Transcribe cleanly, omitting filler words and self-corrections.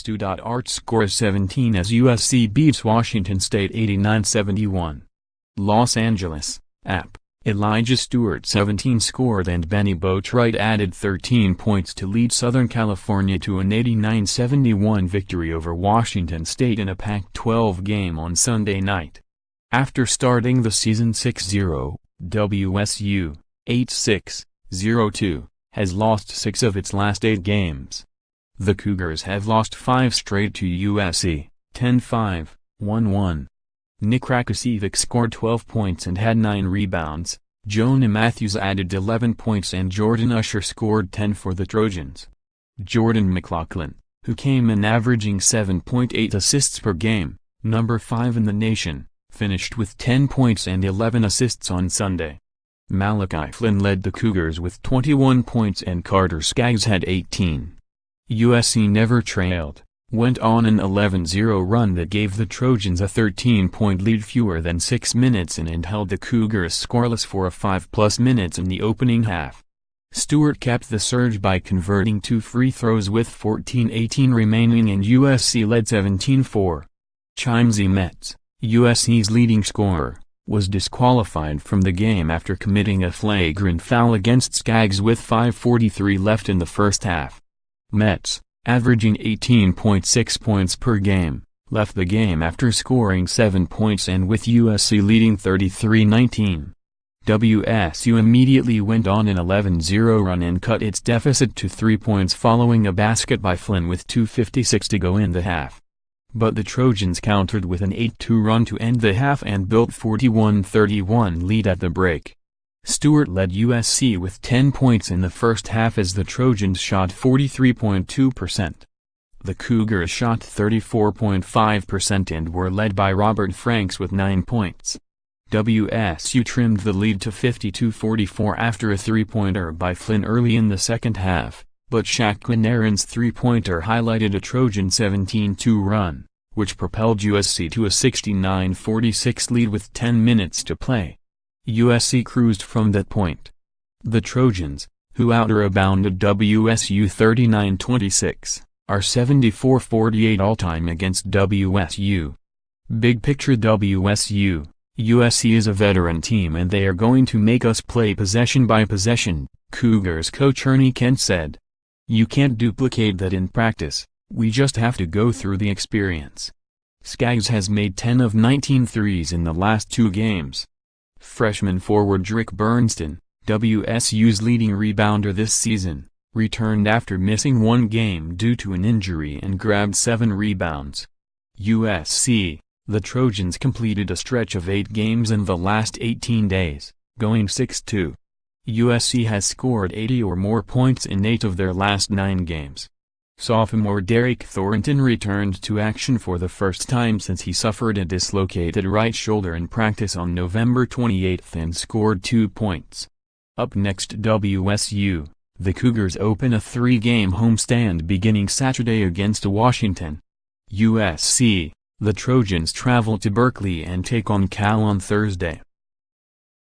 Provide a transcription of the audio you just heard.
Stew.art scores 17 as USC beats Washington State 89-71. Los Angeles, App. Elijah Stewart 17 scored and Bennie Boatwright added 13 points to lead Southern California to an 89-71 victory over Washington State in a Pac-12 game on Sunday night. After starting the season 6-0, WSU, 8-6-0-2, has lost 6 of its last 8 games. The Cougars have lost 5 straight to USC, 10-5-1-1. Nick Rakocevic scored 12 points and had 9 rebounds, Jonah Mathews added 11 points and Jordan Usher scored 10 for the Trojans. Jordan McLaughlin, who came in averaging 7.8 assists per game, number 5 in the nation, finished with 10 points and 11 assists on Sunday. Malachi Flynn led the Cougars with 21 points and Carter Skaggs had 18. USC never trailed, went on an 11-0 run that gave the Trojans a 13-point lead fewer than 6 minutes in and held the Cougars scoreless for a 5+ minutes in the opening half. Stewart kept the surge by converting 2 free throws with 14:18 remaining and USC led 17-4. Chimsy Metz, USC's leading scorer, was disqualified from the game after committing a flagrant foul against Skaggs with 5:43 left in the first half. Metz, averaging 18.6 points per game, left the game after scoring 7 points and with USC leading 33-19. WSU immediately went on an 11-0 run and cut its deficit to 3 points following a basket by Flynn with 2:56 to go in the half. But the Trojans countered with an 8-2 run to end the half and built 41-31 lead at the break. Stewart led USC with 10 points in the first half as the Trojans shot 43.2%. The Cougars shot 34.5% and were led by Robert Franks with 9 points. WSU trimmed the lead to 52-44 after a three-pointer by Flynn early in the second half, but Shaq Quinaron's three-pointer highlighted a Trojan 17-2 run, which propelled USC to a 69-46 lead with 10 minutes to play. USC cruised from that point. The Trojans, who out-rebounded WSU 39-26, are 74-48 all-time against WSU. Big picture WSU, USC is a veteran team and they are going to make us play possession by possession, Cougars coach Ernie Kent said. You can't duplicate that in practice, we just have to go through the experience. Skaggs has made 10 of 19 threes in the last 2 games. Freshman forward Drick Bernstein, WSU's leading rebounder this season, returned after missing 1 game due to an injury and grabbed 7 rebounds. USC, the Trojans completed a stretch of 8 games in the last 18 days, going 6-2. USC has scored 80 or more points in 8 of their last 9 games. Sophomore Derek Thornton returned to action for the first time since he suffered a dislocated right shoulder in practice on November 28 and scored 2 points. Up next, WSU, the Cougars open a 3-game homestand beginning Saturday against Washington. USC, the Trojans travel to Berkeley and take on Cal on Thursday.